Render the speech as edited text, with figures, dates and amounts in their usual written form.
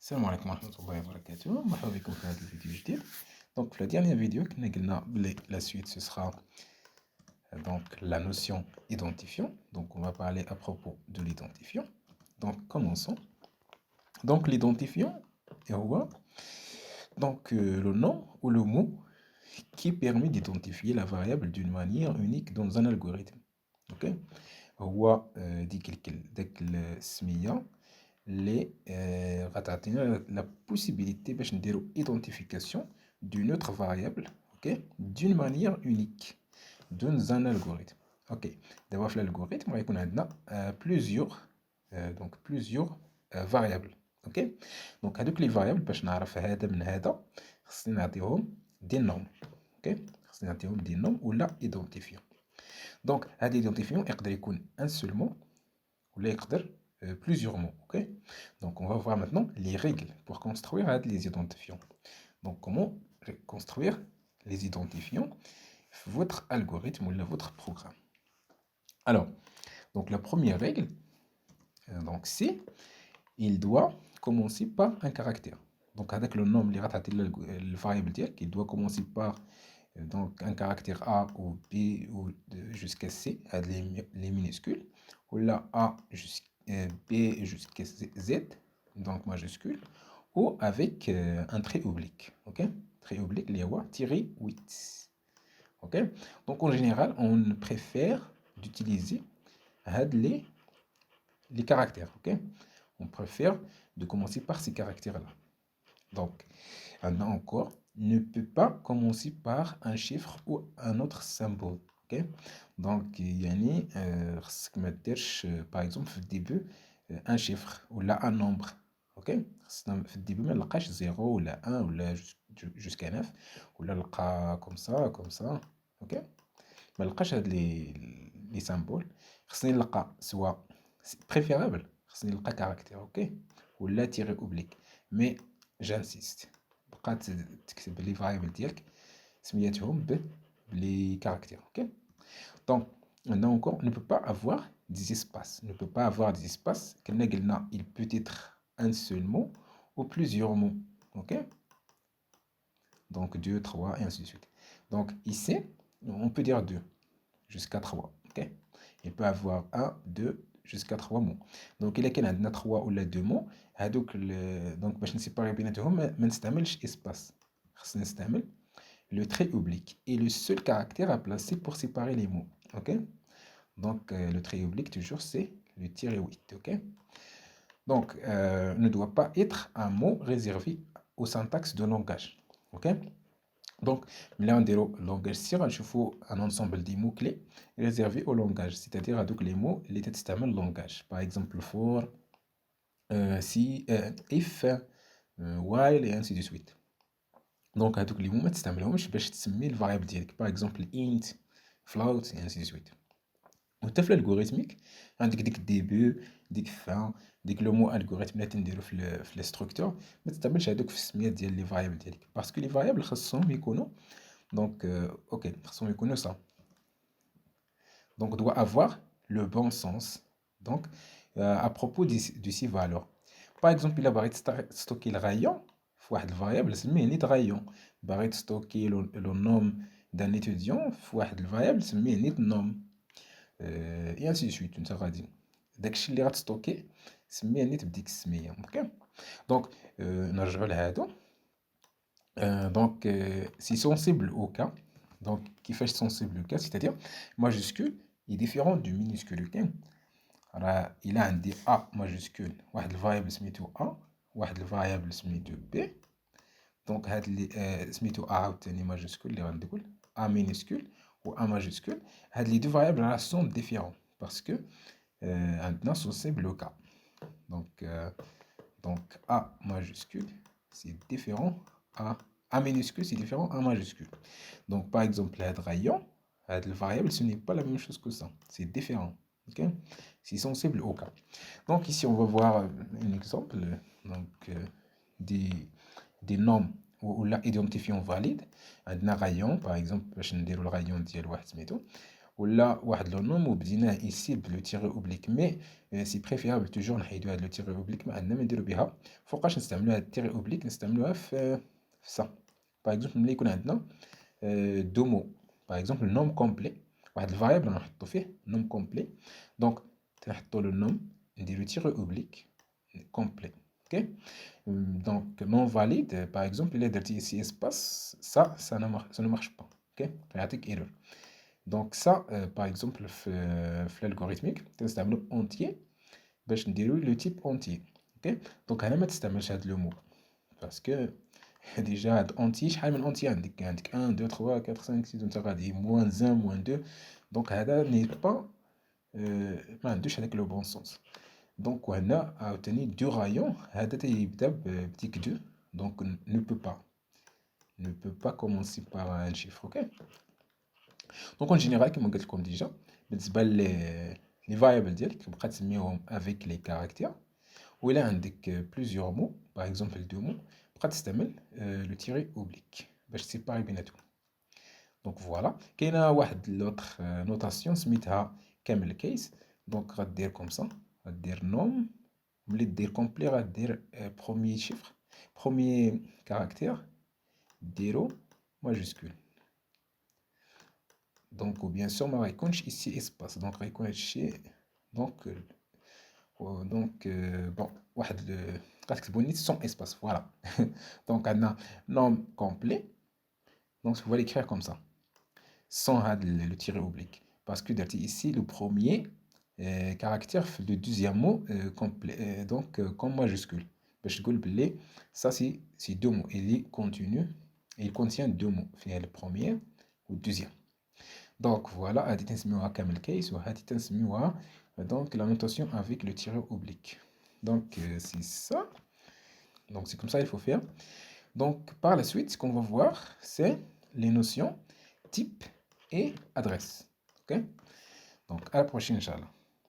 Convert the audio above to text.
السلام عليكم ورحمة الله وبركاته. مرحبا بكم في هذا الفيديو الجديد. Donc, في la dernière vidéo, قلنا بلي la suite ce sera donc la notion identifiant. Donc, on va parler à propos de l'identifiant. Donc, commençons. Donc, l'identifiant est donc le nom ou le mot qui permet d'identifier la variable d'une manière unique dans un algorithme. Ok? هو ديك داك السمية اللي غتعطينا la possibilité باش نديرو identification d'une autre variable, ok, d'une manière unique dans un algorithme. Ok, d'abord في l'algorithme غيكون عندنا plusieurs donc plusieurs variables. ok, donc هادوك les variables باش نعرف هذا من هذا خصني نعطيهم des noms. ok, خصني نعطيهم des noms ولا identifiant. donc هاد identifiant يقدر يكون un seul mot ولا يقدر plusieurs mots. ok, donc on va voir maintenant les règles pour construire les identifiants. Donc comment construire les identifiants votre algorithme ou votre programme. Alors, donc la première règle, donc c'est il doit commencer par un caractère. Donc avec le nom, le variable dire qu'il doit commencer par donc un caractère A ou B ou jusqu'à C, les minuscules, ou là A jusqu'à B jusqu'à Z, donc majuscule, ou avec un trait oblique. Ok, trait oblique, les tiré 8. Ok, donc en général, on préfère d'utiliser les caractères. Ok, on préfère de commencer par ces caractères-là. Donc, un encore ne peut pas commencer par un chiffre ou un autre symbole. Ok, donc yani خصك ما ديرش par exemple في الديبي un chiffre ولا un nombre. ok, خصنا في الديبي ما نلقاش 0 ولا 1 ولا jusqu'à 9 ولا نلقى comme ça. ok, ما نلقاش هاد لي سامبول. خصني نلقى سوا بريفيرابل خصني نلقى كاركتير. اوكي ولا تيري اوبليك. مي جانسيست بقى تكتب لي فاريبل ديالك سميتهم بلي كاركتير. اوكي donc maintenant encore ne peut pas avoir des espaces, ne peut pas avoir des espaces. قلنا il peut être un seul mot ou plusieurs mots. ok, donc 2 3 et ainsi de suite. Donc ici on peut dire 2 jusqu'à 3. ok, il peut avoir 1 2 jusqu'à 3 mots. donc الا كان عندنا 3 ولا 2 mots هادوك donc باش نسيباري بيناتهم ما نستعملش espace. خصنا نستعمل le trait oblique est le seul caractère à placer pour séparer les mots. ok, donc le trait oblique toujours c'est le tiré 8. ok, donc ne doit pas être un mot réservé au syntaxe de langage. ok, donc là on dirait langage سير نشوفوا un ensemble des mots clés réservés au langage, c'est-à-dire à donc les mots les تستعمل langage, par exemple for, si, if, while et ainsi de suite. donc هذوك les mots ما تستعملهمش باش تسمي الفاريبل ديالك, par exemple int, float et ainsi de suite. وحتى في الالغوريثميك عندك ديك الديبي ديك فان ديك لو مو الغوريثم اللي تنديرو في لي ستركتور ما تستعملش هذوك في السميات ديال لي فاريبل ديالك, باسكو لي فاريبل خاصهم يكونوا donc ok خاصهم يكونوا ça. donc doit avoir le bon sens. donc à propos de ces valeurs, par exemple الا بغيت ستوكي الغايون في واحد الفاريبل سميه نيت غايون, بغيت ستوكي لو نوم دان ايتوديون في واحد الفاريبل سميه نيت نوم, اي انسي سويت. نتا غادي داكشي اللي غتستوكي سميه نيت بديك السميه. اوكي دونك نرجعوا لهادو. donc c'est sensible au cas. donc كيفاش sensible au cas, c'est-à-dire majuscule est différent du minuscule. ok راه الا عندي a majuscule واحد الفاريبل سميتو a واحد الفاريبل سميتو b, دونك هاد اللي سميتو a عاوتاني ماجيسكول اللي غندير a minuscule و a majuscule, هاد لي دو فاريبل راه سون ديفيرون باسكو عندنا sensible au cas. donc a majuscule c'est différent a minuscule c'est différent a majuscule. donc par exemple هاد rayon هاد le variable ce n'est pas la même chose que ça, c'est différent. ok c'est sensible au cas. donc ici on va voir un exemple donc des noms ou là identifiant valide. عندنا rayon par exemple باش نديرو الرايون ديال واحد سميتو ولا واحد لو نوم وبديناه ici بلو تيري اوبليك مي سي بريفيرابل توجور نحيدو هاد لو تيري اوبليك ما عندنا ما نديرو بها. فوقاش نستعملو هاد التيري اوبليك؟ نستعملوها في سا. باغ اكزومبل ملي يكون عندنا دو مو، باغ اكزومبل نوم كومبلي، واحد الفاريابل نحطو فيه نوم كومبلي، دونك تنحطو له النوم نديرو تيري اوبليك كومبلي. اوكي دونك نون فاليد باغ اكزومبل الا درتي ici espace ça ne marche pas. اوكي غيعطيك ايرور. دونك سا باغ اكزومبل في الالغوريثميك تنستعملو اونتيي باش نديرو لو تيب اونتيي. اوكي دونك هنا ما تستعملش هاد لو مو باسكو ديجا هاد اونتي شحال من اونتي عندك 1 2 3 4 5 6 وانت غادي موان 1 موان 2، دونك هذا ني با ما عندوش هذاك لو بون سونس. دونك وهنا عاوتاني دو رايون هذا تيبدا بديك دو، دونك ne peut pas commencer par un chiffre. Ok دونك اون جينيرال كيما قلت لكم ديجا بالنسبه لي فاريبل ديالك بقى تسميهم افيك لي كاركتير، وإلا عندك بليزيور مو باغ اكزومبل دو مو بقى تستعمل لو تيري اوبليك باش تسيباري بيناتهم. دونك فوالا كاينه واحد لوتر نوتاسيون سميتها كامل كيس. دونك غدير كوم سا، غدير نوم، ملي دير كومبلي غدير بروميي شيفر بروميي كاركتير ديرو ماجيسكول. دونك وبيان سور ما غيكونش ici اسباس، دونك غيكون هادشي دونك دونك بون واحد غتكتبوا نيت سون اسباس فوالا. دونك عندنا نوم كومبلي، دونك vous allez écrire comme ça sans le tiret oblique parce que درتي ici le premier caractère le deuxième mot complet donc comme majuscule باش تقول بلي ça c'est deux mots il est continu et il contient deux mots فيه le premier ou le deuxième. Donc voilà هادي تنسميوها كامل كيس وهادي تنسميوها donc la notation avec le tiret oblique. Donc c'est ça, donc c'est comme ça il faut faire. Donc par la suite ce qu'on va voir c'est les notions type et adresse. Ok, donc à la prochaine Inch'Allah.